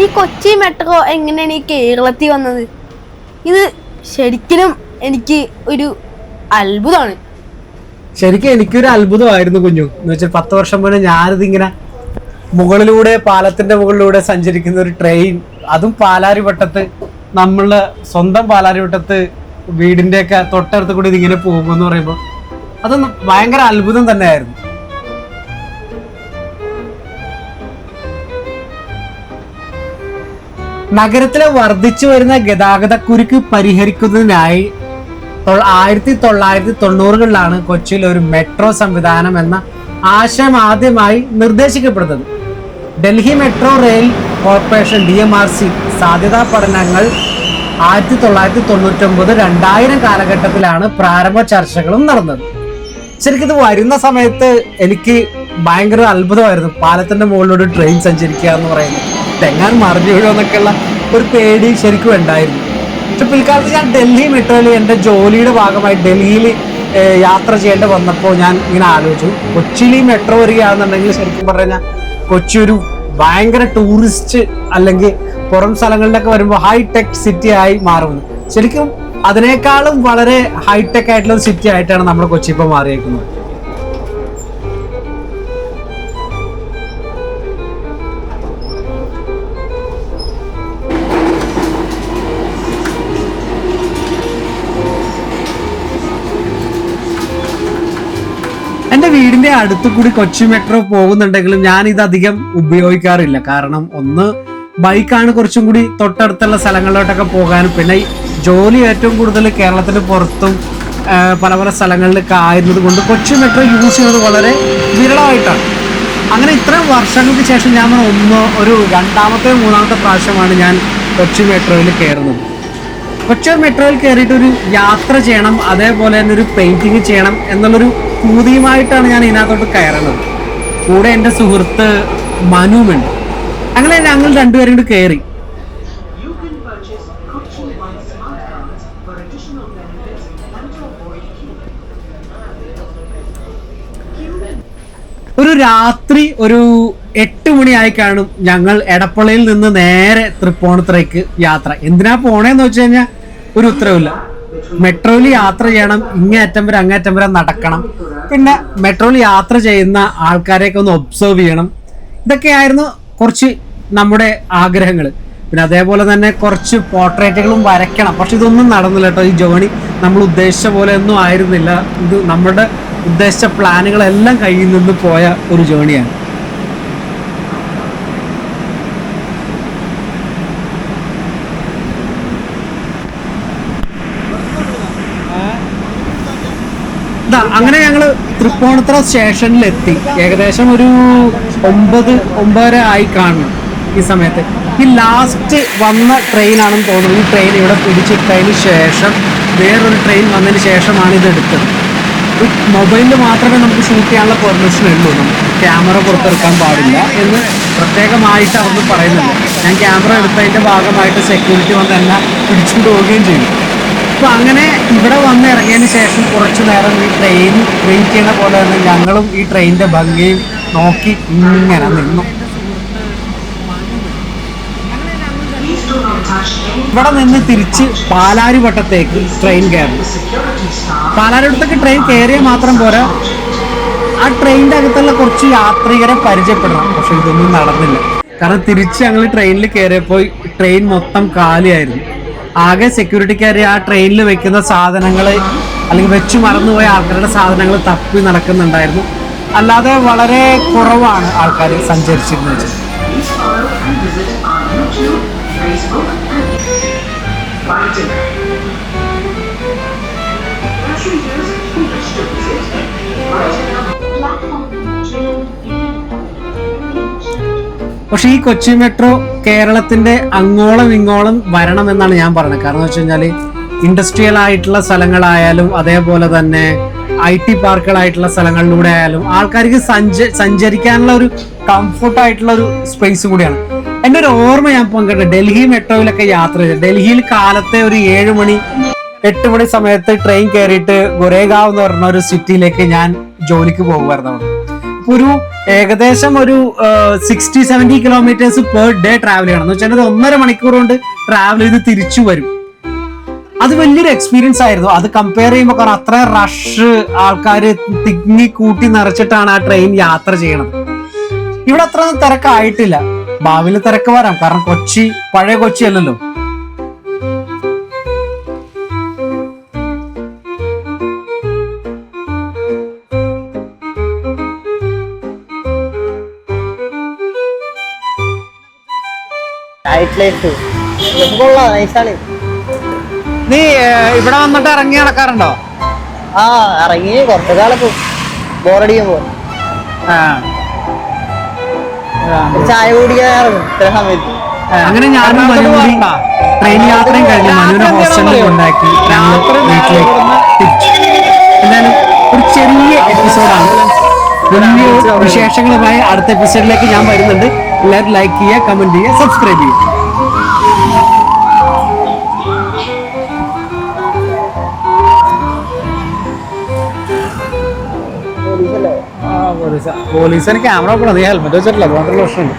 ഈ കൊച്ചി മെട്രോ എങ്ങനെയാണ് ഈ കേരളത്തിൽ വന്നത്? ഇത് ശരിക്കും എനിക്ക് ഒരു അത്ഭുതമാണ്. ശരിക്കും എനിക്കൊരു അത്ഭുതമായിരുന്നു കുഞ്ഞു. എന്ന് വെച്ചാൽ 10 വർഷം മുന്നേ ഞാനിതിങ്ങനെ മുകളിലൂടെ, പാലത്തിന്റെ മുകളിലൂടെ സഞ്ചരിക്കുന്ന ഒരു ട്രെയിൻ, അതും പാലാരിവട്ടത്ത്, നമ്മള് സ്വന്തം പാലാരിവട്ടത്ത് വീടിന്റെ ഒക്കെ തൊട്ടടുത്ത് കൂടി ഇതിങ്ങനെ പോകുമെന്ന് പറയുമ്പോൾ അതൊന്നും ഭയങ്കര അത്ഭുതം തന്നെയായിരുന്നു. നഗരത്തിലെ വർദ്ധിച്ചു വരുന്ന ഗതാഗതക്കുരുക്ക് പരിഹരിക്കുന്നതിനായി 1990കളിലാണ് കൊച്ചിയിൽ ഒരു മെട്രോ സംവിധാനം എന്ന ആശയം ആദ്യമായി നിർദ്ദേശിക്കപ്പെടുന്നത്. Delhi metro rail corporation DMRC സാധ്യതാ പഠനങ്ങൾ 1999-2000 കാലഘട്ടത്തിലാണ് പ്രാരംഭ ചർച്ചകളും നടന്നത്. ശരിക്കും ഇത് വരുന്ന സമയത്ത് എനിക്ക് ഭയങ്കര അത്ഭുതമായിരുന്നു. പാലത്തിന്റെ മുകളിലൂടെ ട്രെയിൻ സഞ്ചരിക്കുക എന്ന് പറയുന്നത് തെങ്ങാൻ മറിഞ്ഞു വീഴുമെന്നൊക്കെയുള്ള ഒരു പേടി ശരിക്കും ഉണ്ടായിരുന്നു. പക്ഷെ പിൽക്കാലത്ത് ഞാൻ ഡൽഹി മെട്രോയിൽ എൻ്റെ ജോലിയുടെ ഭാഗമായി ഡൽഹിയിൽ യാത്ര ചെയ്യേണ്ടി വന്നപ്പോൾ ഞാൻ ഇങ്ങനെ ആലോചിച്ചു, കൊച്ചിയിൽ ഈ മെട്രോ വരികയാണെന്നുണ്ടെങ്കിൽ ശരിക്കും പറഞ്ഞാൽ കൊച്ചി ഒരു ഭയങ്കര ടൂറിസ്റ്റ് അല്ലെങ്കിൽ പുറം സ്ഥലങ്ങളിലൊക്കെ വരുമ്പോൾ ഹൈടെക് സിറ്റി ആയി മാറുന്നു. ശരിക്കും അതിനേക്കാളും വളരെ ഹൈടെക് ആയിട്ടുള്ള ഒരു സിറ്റി ആയിട്ടാണ് നമ്മുടെ കൊച്ചി ഇപ്പോൾ മാറിയേക്കുന്നത്. എൻ്റെ വീടിന്റെ അടുത്തു കൂടി കൊച്ചി മെട്രോ പോകുന്നുണ്ടെങ്കിലും ഞാൻ ഇത് അധികം ഉപയോഗിക്കാറില്ല. കാരണം ഒന്ന്, ബൈക്കാണ് കുറച്ചും കൂടി തൊട്ടടുത്തുള്ള സ്ഥലങ്ങളിലോട്ടൊക്കെ പോകാനും, പിന്നെ ജോലി ഏറ്റവും കൂടുതൽ കേരളത്തിന് പുറത്തും പല പല സ്ഥലങ്ങളിലൊക്കെ ആയിരുന്നത് കൊണ്ട് കൊച്ചി മെട്രോ യൂസ് ചെയ്യുന്നത് വളരെ വിരളമായിട്ടാണ്. അങ്ങനെ ഇത്രയും വർഷങ്ങൾക്ക് ശേഷം ഞാൻ ഒരു രണ്ടാമത്തെ മൂന്നാമത്തെ പ്രാവശ്യമാണ് ഞാൻ കൊച്ചി മെട്രോയിൽ കയറുന്നത്. കൊച്ചി മെട്രോയിൽ കയറിയിട്ട് ഒരു യാത്ര ചെയ്യണം, അതേപോലെ തന്നെ ഒരു പെയിന്റിങ് ചെയ്യണം എന്നുള്ളൊരു പൂതിയുമായിട്ടാണ് ഞാൻ ഇതിനകത്തോട്ട് കയറുന്നത്. കൂടെ എൻ്റെ സുഹൃത്ത് മനുവുണ്ട്. അങ്ങനെ ഞങ്ങൾ രണ്ടുപേരും കൂടി കയറി. ഒരു രാത്രി ഒരു 8 മണിയായി കാണും. ഞങ്ങൾ എടപ്പള്ളിയിൽ നിന്ന് നേരെ തൃപ്പൂണിത്തുറയ്ക്ക് യാത്ര. എന്തിനാ പോണേന്ന് വെച്ച് കഴിഞ്ഞാൽ ഒരു ഉത്തരവില്ല. മെട്രോയിൽ യാത്ര ചെയ്യണം, ഇങ്ങേയറ്റം വരെ അങ്ങേയറ്റം വരെ നടക്കണം, പിന്നെ മെട്രോയിൽ യാത്ര ചെയ്യുന്ന ആൾക്കാരെയൊക്കെ ഒന്ന് ഒബ്സർവ് ചെയ്യണം. ഇതൊക്കെയായിരുന്നു കുറച്ച് നമ്മുടെ ആഗ്രഹങ്ങൾ. പിന്നെ അതേപോലെ തന്നെ കുറച്ച് പോർട്രേറ്റുകളും വരയ്ക്കണം. പക്ഷെ ഇതൊന്നും നടന്നില്ല കേട്ടോ. ഈ ജേണി നമ്മൾ ഉദ്ദേശിച്ച പോലെ ഒന്നും ആയിരുന്നില്ല. ഇത് നമ്മുടെ ഉദ്ദേശിച്ച പ്ലാനുകളെല്ലാം കയ്യിൽ നിന്ന് പോയ ഒരു ജേണിയാണ്. അങ്ങനെ ഞങ്ങൾ തൃപ്പൂണിത്തുറ സ്റ്റേഷനിൽ എത്തി. ഏകദേശം ഒരു 9-9:30 ആയി കാണണം ഈ സമയത്ത്. ഈ ലാസ്റ്റ് വന്ന ട്രെയിനാണെന്ന് തോന്നുന്നു. ഈ ട്രെയിൻ ഇവിടെ പിടിച്ചിട്ടതിന് ശേഷം വേറൊരു ട്രെയിൻ വന്നതിന് ശേഷമാണ് ഇത് എടുത്തത്. ഈ മൊബൈലിൽ മാത്രമേ നമുക്ക് ഷൂട്ട് ചെയ്യാനുള്ള പെർമിഷൻ ഉള്ളൂ. നമുക്ക് ക്യാമറ പുറത്തെടുക്കാൻ പാടില്ല എന്ന് പ്രത്യേകമായിട്ട് അവിടുന്ന് പറയുന്നുണ്ട്. ഞാൻ ക്യാമറ എടുത്തതിൻ്റെ ഭാഗമായിട്ട് സെക്യൂരിറ്റി വന്ന് എന്നെ പിടിച്ചുകൊണ്ട് പോവുകയും ചെയ്തു. അപ്പോൾ അങ്ങനെ ഇവിടെ വന്ന് ഇറങ്ങിയതിന് ശേഷം കുറച്ചു നേരം ഈ ട്രെയിൻ വെയിറ്റ് ചെയ്യുന്ന പോലെ തന്നെ ഞങ്ങളും ഈ ട്രെയിനിൻ്റെ ഭംഗിയും നോക്കി ഇങ്ങനെ നിന്നു. ഇവിടെ നിന്ന് തിരിച്ച് പാലാരിവട്ടത്തേക്ക് ട്രെയിൻ കയറണം. പാലാരിവട്ടത്തേക്ക് ട്രെയിൻ കയറിയാൽ മാത്രം പോരാ, ആ ട്രെയിനിൻ്റെ അകത്തുള്ള കുറച്ച് യാത്രികരെ പരിചയപ്പെടണം. പക്ഷെ ഇതൊന്നും നടന്നില്ല. കാരണം തിരിച്ച് ഞങ്ങൾ ട്രെയിനിൽ കയറിയപ്പോൾ ട്രെയിൻ മൊത്തം കാലിയായിരുന്നു. ആകെ സെക്യൂരിറ്റിക്കാർ ആ ട്രെയിനിൽ വെക്കുന്ന സാധനങ്ങൾ അല്ലെങ്കിൽ വെച്ച് മറന്നുപോയ ആൾക്കാരുടെ സാധനങ്ങൾ തപ്പി നടക്കുന്നുണ്ടായിരുന്നു. അല്ലാതെ വളരെ കുറവാണ് ആൾക്കാർ സഞ്ചരിച്ചിരുന്നത്. പക്ഷെ ഈ കൊച്ചി മെട്രോ കേരളത്തിന്റെ അങ്ങോളം ഇങ്ങോളം വരണമെന്നാണ് ഞാൻ പറയുന്നത്. കാരണം വെച്ച് കഴിഞ്ഞാൽ ഇൻഡസ്ട്രിയൽ ആയിട്ടുള്ള സ്ഥലങ്ങളായാലും അതേപോലെ തന്നെ IT പാർക്കുകളായിട്ടുള്ള സ്ഥലങ്ങളിലൂടെ ആയാലും ആൾക്കാർക്ക് സഞ്ചരിക്കാനുള്ള ഒരു കംഫർട്ടായിട്ടുള്ള ഒരു സ്പേസ് കൂടിയാണ്. എൻ്റെ ഒരു ഓർമ്മ ഞാൻ പങ്കിട്ടു, ഡൽഹി മെട്രോയിലൊക്കെ യാത്ര ചെയ്തു. ഡൽഹിയിൽ കാലത്തെ ഒരു 7 മണി 8 മണി സമയത്ത് ട്രെയിൻ കയറിയിട്ട് ഗുരേഗാവ് എന്ന് പറഞ്ഞ ഒരു സിറ്റിയിലേക്ക് ഞാൻ ജോലിക്ക് പോകുമായിരുന്നു. അവിടെ ഒരു ഏകദേശം ഒരു 60-70 കിലോമീറ്റേഴ്സ് പെർ ഡേ ട്രാവൽ ചെയ്യണം എന്ന് വെച്ചാൽ 1.5 മണിക്കൂർ കൊണ്ട് ട്രാവൽ ചെയ്ത് തിരിച്ചു വരും. അത് വലിയൊരു എക്സ്പീരിയൻസ് ആയിരുന്നു. അത് കമ്പയർ ചെയ്യുമ്പോൾ കാരണം അത്ര റഷ് ആൾക്കാർ തിങ്ങി കൂട്ടി നിറച്ചിട്ടാണ് ആ ട്രെയിൻ യാത്ര ചെയ്യണത്. ഇവിടെ അത്ര തിരക്കായിട്ടില്ല. ഭാവിയിൽ തിരക്ക് വരാം, കാരണം കൊച്ചി പഴയ കൊച്ചി അല്ലല്ലോ. നീ ഇവിടെ വന്നിട്ട് ഇറങ്ങി നടക്കാറുണ്ടോ? ആ ഇറങ്ങി കുറച്ചു കാലം ബോറടിക്കുമ്പോ ചായ കുടിക്കാൻ ഇറങ്ങും ചില സമയത്ത്. അങ്ങനെ ഞാനും മനുവും ട്രെയിൻ യാത്രയും കഴിഞ്ഞ് മനുവിനെ ഹോസ്റ്റലിൽ കൊണ്ടാക്കി ഞങ്ങൾ വീട്ടിലേക്ക് തിരിച്ചു. എന്തായാലും ഒരു ചെറിയ എപ്പിസോഡാണ്. വലിയ വിശേഷങ്ങളുമായി അടുത്ത എപ്പിസോഡിലേക്ക് ഞാൻ വരുന്നുണ്ട്. എല്ലാവരും ലൈക്ക് ചെയ്യുക, കമന്റ് ചെയ്യുക, സബ്സ്ക്രൈബ് ചെയ്യുക. പോലീസിന് ക്യാമറ നോക്കണം. നീ ഹെൽമെറ്റ് വെച്ചിട്ടില്ല, അതുകൊണ്ടുള്ള പ്രശ്നമുണ്ട്.